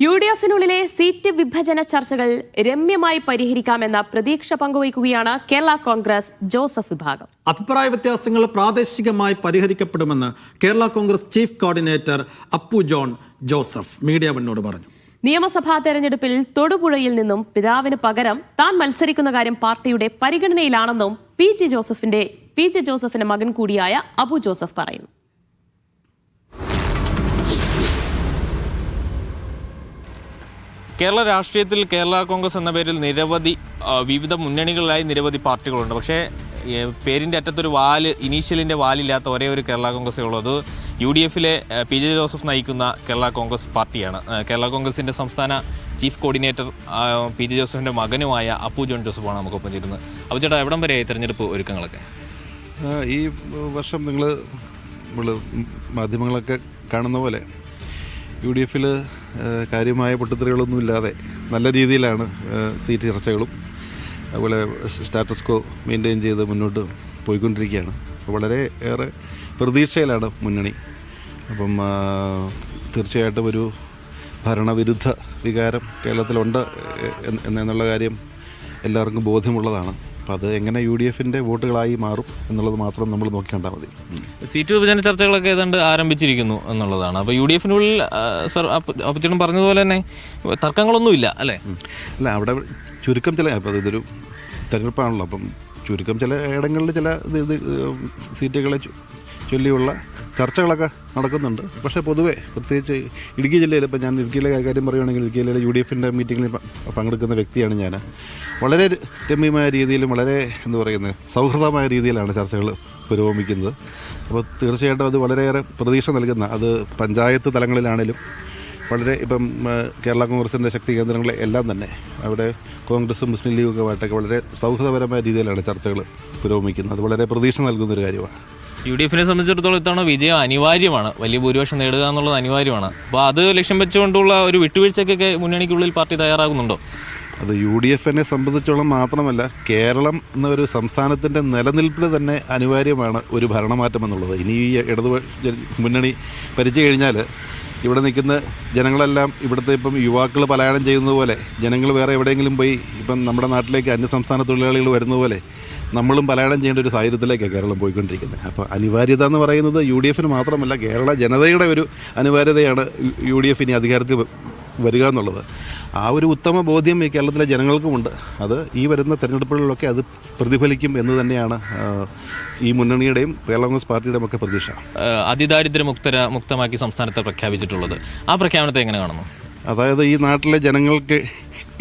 യുഡിഎഫിനുള്ളിലെ seat വിഭജന ചർച്ചകൾ രമ്യമായി പരിഹരിക്കാമെന്ന പ്രതീക്ഷ പങ്കുവയ്ക്കുകയാണ് കേരള കോൺഗ്രസ് ജോസഫ് വിഭാഗം. അഭിപ്രായ വ്യത്യാസങ്ങൾ പ്രാദേശികമായി പരിഹരിക്കപ്പെടുമെന്ന് Kerala Congress chief coordinator Appu John Joseph media വണ്ണോട് പറഞ്ഞു. നിയമസഭാ തെരഞ്ഞെടുപ്പിൽ തൊടുപുഴയിൽ നിന്നും പിതാവിന് പകരം താൻ മത്സരിക്കുന്ന കാര്യം പാർട്ടിയുടെ പരിഗണനയിലാണെന്നും പി ജെ ജോസഫിന്റെ മകൻ കൂടിയായ അബു ജോസഫ് പറയുന്നു. കേരള രാഷ്ട്രീയത്തിൽ കേരള കോൺഗ്രസ് എന്ന പേരിൽ വിവിധ മുന്നണികളിലായി നിരവധി പാർട്ടികളുണ്ട്. പക്ഷേ പേരിൻ്റെ അറ്റത്തൊരു ഇനീഷ്യലിൻ്റെ വാലില്ലാത്ത ഒരേ ഒരു കേരള കോൺഗ്രസേ ഉള്ളൂ. അത് UDFിലെ പി ജെ ജോസഫ് നയിക്കുന്ന കേരള കോൺഗ്രസ് പാർട്ടിയാണ്. കേരള കോൺഗ്രസിൻ്റെ സംസ്ഥാന ചീഫ് കോർഡിനേറ്റർ പി ജെ ജോസഫിൻ്റെ മകനുമായ അപ്പു ജോൺ ജോസഫാണ് നമുക്കൊപ്പം ചേരുന്നത്. അപ്പോൾ ചേട്ടാ, എവിടം വരെയായി തെരഞ്ഞെടുപ്പ് ഒരുക്കങ്ങളൊക്കെ? ഈ വർഷം നമ്മൾ മാധ്യമങ്ങളൊക്കെ കാണുന്ന പോലെ UDFിൽ കാര്യമായ പൊട്ടിത്തെറികളൊന്നും ഇല്ലാതെ നല്ല രീതിയിലാണ് സീറ്റ് ചർച്ചകളും അതുപോലെ സ്റ്റാറ്റസ് കോ മെയിൻറ്റെയിൻ ചെയ്ത് മുന്നോട്ട് പോയിക്കൊണ്ടിരിക്കുകയാണ്. വളരെ ഏറെ പ്രതീക്ഷയിലാണ് മുന്നണി. അപ്പം തീർച്ചയായിട്ടും ഒരു ഭരണവിരുദ്ധ വികാരം കേരളത്തിലുണ്ട് എന്നുള്ള കാര്യം എല്ലാവർക്കും ബോധ്യമുള്ളതാണ്. അപ്പം അത് എങ്ങനെ UDFിൻ്റെ വോട്ടുകളായി മാറും എന്നുള്ളത് മാത്രം നമ്മൾ നോക്കിക്കണ്ടാൽ മതി. സീറ്റ് വിഭജന ചർച്ചകളൊക്കെ ഏതാണ്ട് ആരംഭിച്ചിരിക്കുന്നു എന്നുള്ളതാണ്. അപ്പോൾ UDFിനുള്ളിൽ അപ്പച്ചനും പറഞ്ഞതുപോലെ തന്നെ തർക്കങ്ങളൊന്നുമില്ല അല്ലേ? അല്ല, അവിടെ ചുരുക്കം ചില അപ്പോൾ ഇതൊരു തെരഞ്ഞെടുപ്പാണല്ലോ, അപ്പം ചുരുക്കം ചില ഇടങ്ങളിൽ ചില സീറ്റുകളെ ചൊല്ലിയുള്ള ചർച്ചകളൊക്കെ നടക്കുന്നുണ്ട്. പക്ഷേ പൊതുവെ പ്രത്യേകിച്ച് ഇടുക്കി ജില്ലയിൽ, ഇപ്പം ഞാൻ ഇടുക്കിയിലെ കാര്യം പറയുകയാണെങ്കിൽ ഇടുക്കിയിലെ UDFിൻ്റെ മീറ്റിങ്ങിൽ പങ്കെടുക്കുന്ന വ്യക്തിയാണ് ഞാൻ. വളരെ രമ്യമായ രീതിയിലും വളരെ സൗഹൃദമായ രീതിയിലാണ് ചർച്ചകൾ പുരോഗമിക്കുന്നത്. അപ്പോൾ തീർച്ചയായിട്ടും അത് വളരെയേറെ പ്രതീക്ഷ നൽകുന്ന, അത് പഞ്ചായത്ത് തലങ്ങളിലാണേലും വളരെ ഇപ്പം കേരള കോൺഗ്രസിൻ്റെ ശക്തി കേന്ദ്രങ്ങളെ എല്ലാം തന്നെ അവിടെ കോൺഗ്രസും മുസ്ലിം ലീഗുമായിട്ടൊക്കെ വളരെ സൗഹൃദപരമായ രീതിയിലാണ് ചർച്ചകൾ പുരോഗമിക്കുന്നത്. അത് വളരെ പ്രതീക്ഷ നൽകുന്നൊരു കാര്യമാണ്. UDFിനെ സംബന്ധിച്ചിടത്തോളം ഇത്തവണ വിജയം അനിവാര്യമാണ്, വലിയ ഭൂരിപക്ഷം നേടുക എന്നുള്ളത് അനിവാര്യമാണ്. അപ്പോൾ അത് ലക്ഷ്യം വെച്ചുകൊണ്ടുള്ള ഒരു വിട്ടുവീഴ്ചയ്ക്കൊക്കെ മുന്നണിക്കുള്ളിൽ പാർട്ടി തയ്യാറാകുന്നുണ്ടോ? അത് UDFിനെ സംബന്ധിച്ചോളം മാത്രമല്ല, കേരളം എന്ന ഒരു സംസ്ഥാനത്തിൻ്റെ നിലനിൽപ്പിന് തന്നെ അനിവാര്യമാണ് ഒരു ഭരണമാറ്റം എന്നുള്ളത്. ഇനി ഈ ഇടതു മുന്നണി ഭരിച്ചു കഴിഞ്ഞാൽ ഇവിടെ നിൽക്കുന്ന ജനങ്ങളെല്ലാം ഇവിടുത്തെ ഇപ്പം യുവാക്കൾ പലായനം ചെയ്യുന്നത് പോലെ ജനങ്ങൾ വേറെ എവിടെയെങ്കിലും പോയി ഇപ്പം നമ്മുടെ നാട്ടിലേക്ക് അന്യസംസ്ഥാന തൊഴിലാളികൾ വരുന്നത് പോലെ നമ്മളും പലായനം ചെയ്യേണ്ട ഒരു സാഹചര്യത്തിലേക്കാണ് കേരളം പോയിക്കൊണ്ടിരിക്കുന്നത്. അപ്പോൾ അനിവാര്യത എന്ന് പറയുന്നത് UDFിന് മാത്രമല്ല, കേരള ജനതയുടെ ഒരു അനിവാര്യതയാണ് UDF ഇനി അധികാരത്തിൽ വരിക എന്നുള്ളത്. ആ ഒരു ഉത്തമ ബോധ്യം ഈ കേരളത്തിലെ ജനങ്ങൾക്കുമുണ്ട്. അത് ഈ വരുന്ന തെരഞ്ഞെടുപ്പുകളിലൊക്കെ അത് പ്രതിഫലിക്കും എന്ന് തന്നെയാണ് ഈ മുന്നണിയുടെയും കേരള കോൺഗ്രസ് പാർട്ടിയുടെയും ഒക്കെ പ്രതീക്ഷ. മുക്തമാക്കി സംസ്ഥാനത്തെ പ്രഖ്യാപിച്ചിട്ടുള്ളത്, ആ പ്രഖ്യാപനത്തെ എങ്ങനെ കാണുന്നു? അതായത് ഈ നാട്ടിലെ ജനങ്ങൾക്ക്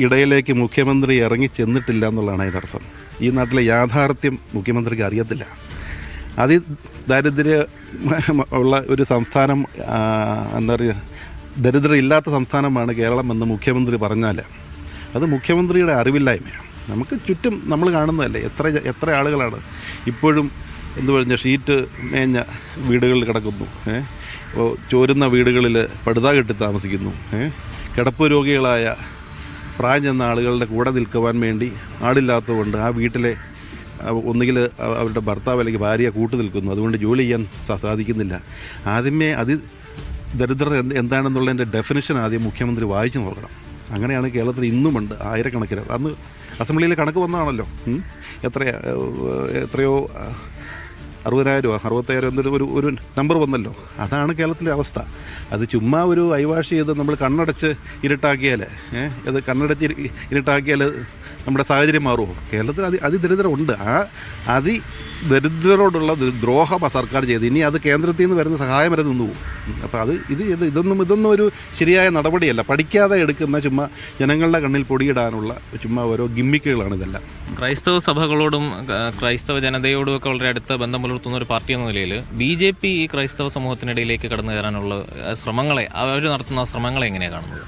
ഇടയിലേക്ക് മുഖ്യമന്ത്രി ഇറങ്ങി ചെന്നിട്ടില്ല എന്നുള്ളതാണ് അതിനർത്ഥം. ഈ നാട്ടിലെ യാഥാർത്ഥ്യം മുഖ്യമന്ത്രിക്ക് അറിയത്തില്ല. അതിദാരിദ്ര്യ ഉള്ള ഒരു സംസ്ഥാനം, എന്താ പറയുക, ദരിദ്രം ഇല്ലാത്ത സംസ്ഥാനമാണ് കേരളം എന്ന് മുഖ്യമന്ത്രി പറഞ്ഞാൽ അത് മുഖ്യമന്ത്രിയുടെ അറിവില്ലായ്മയാണ്. നമുക്ക് ചുറ്റും നമ്മൾ കാണുന്നതല്ലേ, എത്ര ആളുകളാണ് ഇപ്പോഴും ഷീറ്റ് മേഞ്ഞ വീടുകളിൽ കിടക്കുന്നു, ചോരുന്ന വീടുകളിൽ പടുത കെട്ടി താമസിക്കുന്നു, കിടപ്പ് രോഗികളായ പ്രായം ചെന്ന ആളുകളുടെ കൂടെ നിൽക്കുവാൻ വേണ്ടി ആളില്ലാത്തതുകൊണ്ട് ആ വീട്ടിലെ ഒന്നുകിൽ അവരുടെ ഭർത്താവ് അല്ലെങ്കിൽ ഭാര്യ കൂട്ടു നിൽക്കുന്നു, അതുകൊണ്ട് ജോലി ചെയ്യാൻ സാധിക്കുന്നില്ല. ആദ്യമേ ദരിദ്രർ എന്താണെന്നുള്ളതിൻ്റെ ഡെഫിനിഷൻ ആദ്യം മുഖ്യമന്ത്രി വായിച്ചു നോക്കണം. അങ്ങനെയാണ് കേരളത്തിൽ ഇന്നുമുണ്ട് ആയിരക്കണക്കിന്. അന്ന് അസംബ്ലിയിൽ കണക്ക് വന്നതാണല്ലോ, എത്രയോ 60,000 65,000 എന്നൊരു ഒരു നമ്പർ വന്നല്ലോ. അതാണ് കേരളത്തിലെ അവസ്ഥ. അത് ചുമ്മാ ഒരു ഐവാഷ് ചെയ്ത് നമ്മൾ കണ്ണടച്ച് ഇരുട്ടാക്കിയാൽ നമ്മുടെ സാഹചര്യം മാറുമോ? കേരളത്തിൽ അതിദരിദ്രമുണ്ട്. ആ അതിദരിദ്രരോടുള്ള ദ്രോഹമാണ് സർക്കാർ ചെയ്ത്. ഇനി അത് കേന്ദ്രത്തിൽ നിന്ന് വരുന്ന സഹായം വരെ നിന്നു പോകും. അപ്പോൾ ഇതൊന്നും ഒരു ശരിയായ നടപടിയല്ല. പഠിക്കാതെ എടുക്കുന്ന ചുമ്മാ ജനങ്ങളുടെ കണ്ണിൽ പൊടിയിടാനുള്ള ചുമ്മാ ഓരോ ഗിമ്മിക്കുകളാണ് ഇതെല്ലാം. ക്രൈസ്തവ സഭകളോടും ക്രൈസ്തവ ജനതയോടും ഒക്കെ വളരെ അടുത്ത ബന്ധം പുലർത്തുന്ന ഒരു പാർട്ടി എന്ന നിലയിൽ BJP ഈ ക്രൈസ്തവ സമൂഹത്തിനിടയിലേക്ക് കടന്നു കയറാനുള്ള അവർ നടത്തുന്ന ശ്രമങ്ങളെ എങ്ങനെയാണ് കാണുന്നത്?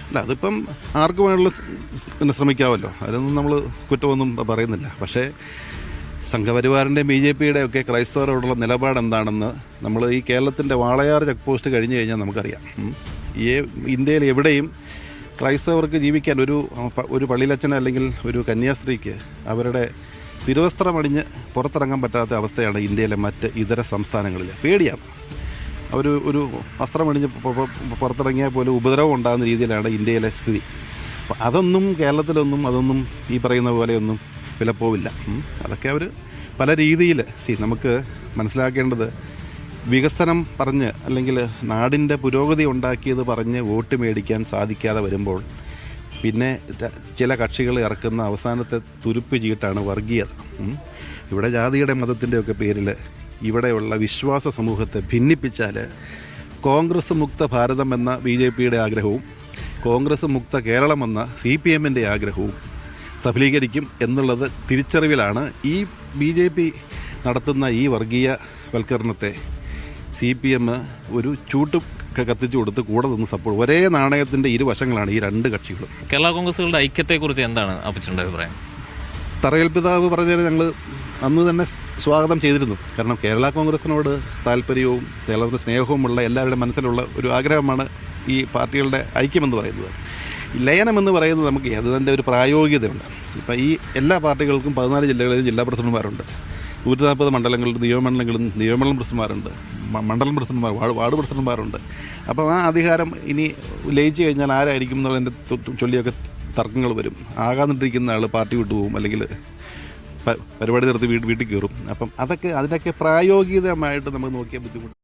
അല്ല, അതിപ്പം ആർക്ക് വേണമെങ്കിലും ശ്രമിക്കാമല്ലോ, അതിനൊന്നും നമ്മൾ കുറ്റമൊന്നും പറയുന്നില്ല. പക്ഷേ സംഘപരിവാറിൻ്റെ BJPയുടെ ഒക്കെ ക്രൈസ്തവരോടുള്ള നിലപാട് എന്താണെന്ന് നമ്മൾ ഈ കേരളത്തിൻ്റെ വാളയാർ ചെക്ക് പോസ്റ്റ് കഴിഞ്ഞ് കഴിഞ്ഞാൽ നമുക്കറിയാം. ഇന്ത്യയിൽ എവിടെയും ക്രൈസ്തവർക്ക് ജീവിക്കാൻ ഒരു പള്ളിയിലച്ഛന് അല്ലെങ്കിൽ ഒരു കന്യാസ്ത്രീക്ക് അവരുടെ തിരുവസ്ത്രമണിഞ്ഞ് പുറത്തിറങ്ങാൻ പറ്റാത്ത അവസ്ഥയാണ് ഇന്ത്യയിലെ മറ്റ് ഇതര സംസ്ഥാനങ്ങളിൽ. പേടിയാണ്. ഒരു വസ്ത്രമണിഞ്ഞ് പുറത്തിറങ്ങിയാൽ പോലും ഉപദ്രവം ഉണ്ടാകുന്ന രീതിയിലാണ് ഇന്ത്യയിലെ സ്ഥിതി. അപ്പം അതൊന്നും ഈ പറയുന്ന പോലെയൊന്നും വിലപ്പോവില്ല. അതൊക്കെ അവർ പല രീതിയിൽ നമുക്ക് മനസ്സിലാക്കേണ്ടത്, വികസനം പറഞ്ഞ് അല്ലെങ്കിൽ നാടിൻ്റെ പുരോഗതി ഉണ്ടാക്കിയത് പറഞ്ഞ് വോട്ട് മേടിക്കാൻ സാധിക്കാതെ വരുമ്പോൾ പിന്നെ ചില കക്ഷികൾ ഇറക്കുന്ന അവസാനത്തെ തുരുപ്പ് ചീട്ടാണ് വർഗീയത. ഇവിടെ ജാതിയുടെ മതത്തിൻ്റെയൊക്കെ പേരിൽ ഇവിടെയുള്ള വിശ്വാസ സമൂഹത്തെ ഭിന്നിപ്പിച്ചാൽ കോൺഗ്രസ് മുക്ത ഭാരതം എന്ന BJPയുടെ ആഗ്രഹവും കോൺഗ്രസ് മുക്ത കേരളം എന്ന CPMൻ്റെ ആഗ്രഹവും സഫലീകരിക്കും എന്നുള്ളത് തിരിച്ചറിവിലാണ് ഈ BJP നടത്തുന്ന ഈ വർഗീയവൽക്കരണത്തെ CPM ഒരു ചൂട്ട് കത്തിച്ചു കൊടുത്ത് കൂടെ നിന്ന് സപ്പോർട്ട്. ഒരേ നാണയത്തിൻ്റെ ഇരുവശങ്ങളാണ് ഈ രണ്ട് കക്ഷികളും. കേരള കോൺഗ്രസുകളുടെ ഐക്യത്തെക്കുറിച്ച് എന്താണ് അപ്പച്ചൻ്റെ അഭിപ്രായം? തറയിൽ പിതാവ് പറഞ്ഞാൽ ഞങ്ങൾ അന്ന് തന്നെ സ്വാഗതം ചെയ്തിരുന്നു. കാരണം കേരള കോൺഗ്രസിനോട് താല്പര്യവും കേരളത്തിന് സ്നേഹവുമുള്ള എല്ലാവരുടെ മനസ്സിലുള്ള ഒരു ആഗ്രഹമാണ് ഈ പാർട്ടികളുടെ ഐക്യമെന്ന് പറയുന്നത്. ലയനമെന്ന് പറയുന്നത് നമുക്ക് അതിൻ്റെ ഒരു പ്രായോഗികതയുണ്ട്. ഇപ്പം ഈ എല്ലാ പാർട്ടികൾക്കും 14 ജില്ലകളിലും ജില്ലാ പ്രസിഡന്റുമാരുണ്ട്, 140 മണ്ഡലങ്ങളിൽ നിയമമണ്ഡലം പ്രസിഡന്റുമാരുണ്ട്, മണ്ഡലം പ്രസിഡന്റുമാർ, വാർഡ് പ്രസിഡന്റുമാരുണ്ട്. അപ്പം ആ അധികാരം ഇനി ലയിച്ചു കഴിഞ്ഞാൽ ആരായിരിക്കും എന്നുള്ളതിൻ്റെ ചൊല്ലിയൊക്കെ തർക്കങ്ങൾ വരും. ആകാന്നിട്ടിരിക്കുന്ന ആൾ പാർട്ടി വിട്ടുപോകും, അല്ലെങ്കിൽ പരിപാടി നിർത്തി വീട്ടിൽ കയറും. അപ്പം അതിൻ്റെയൊക്കെ പ്രായോഗികമായിട്ട് നമുക്ക് നോക്കിയാൽ ബുദ്ധിമുട്ട്.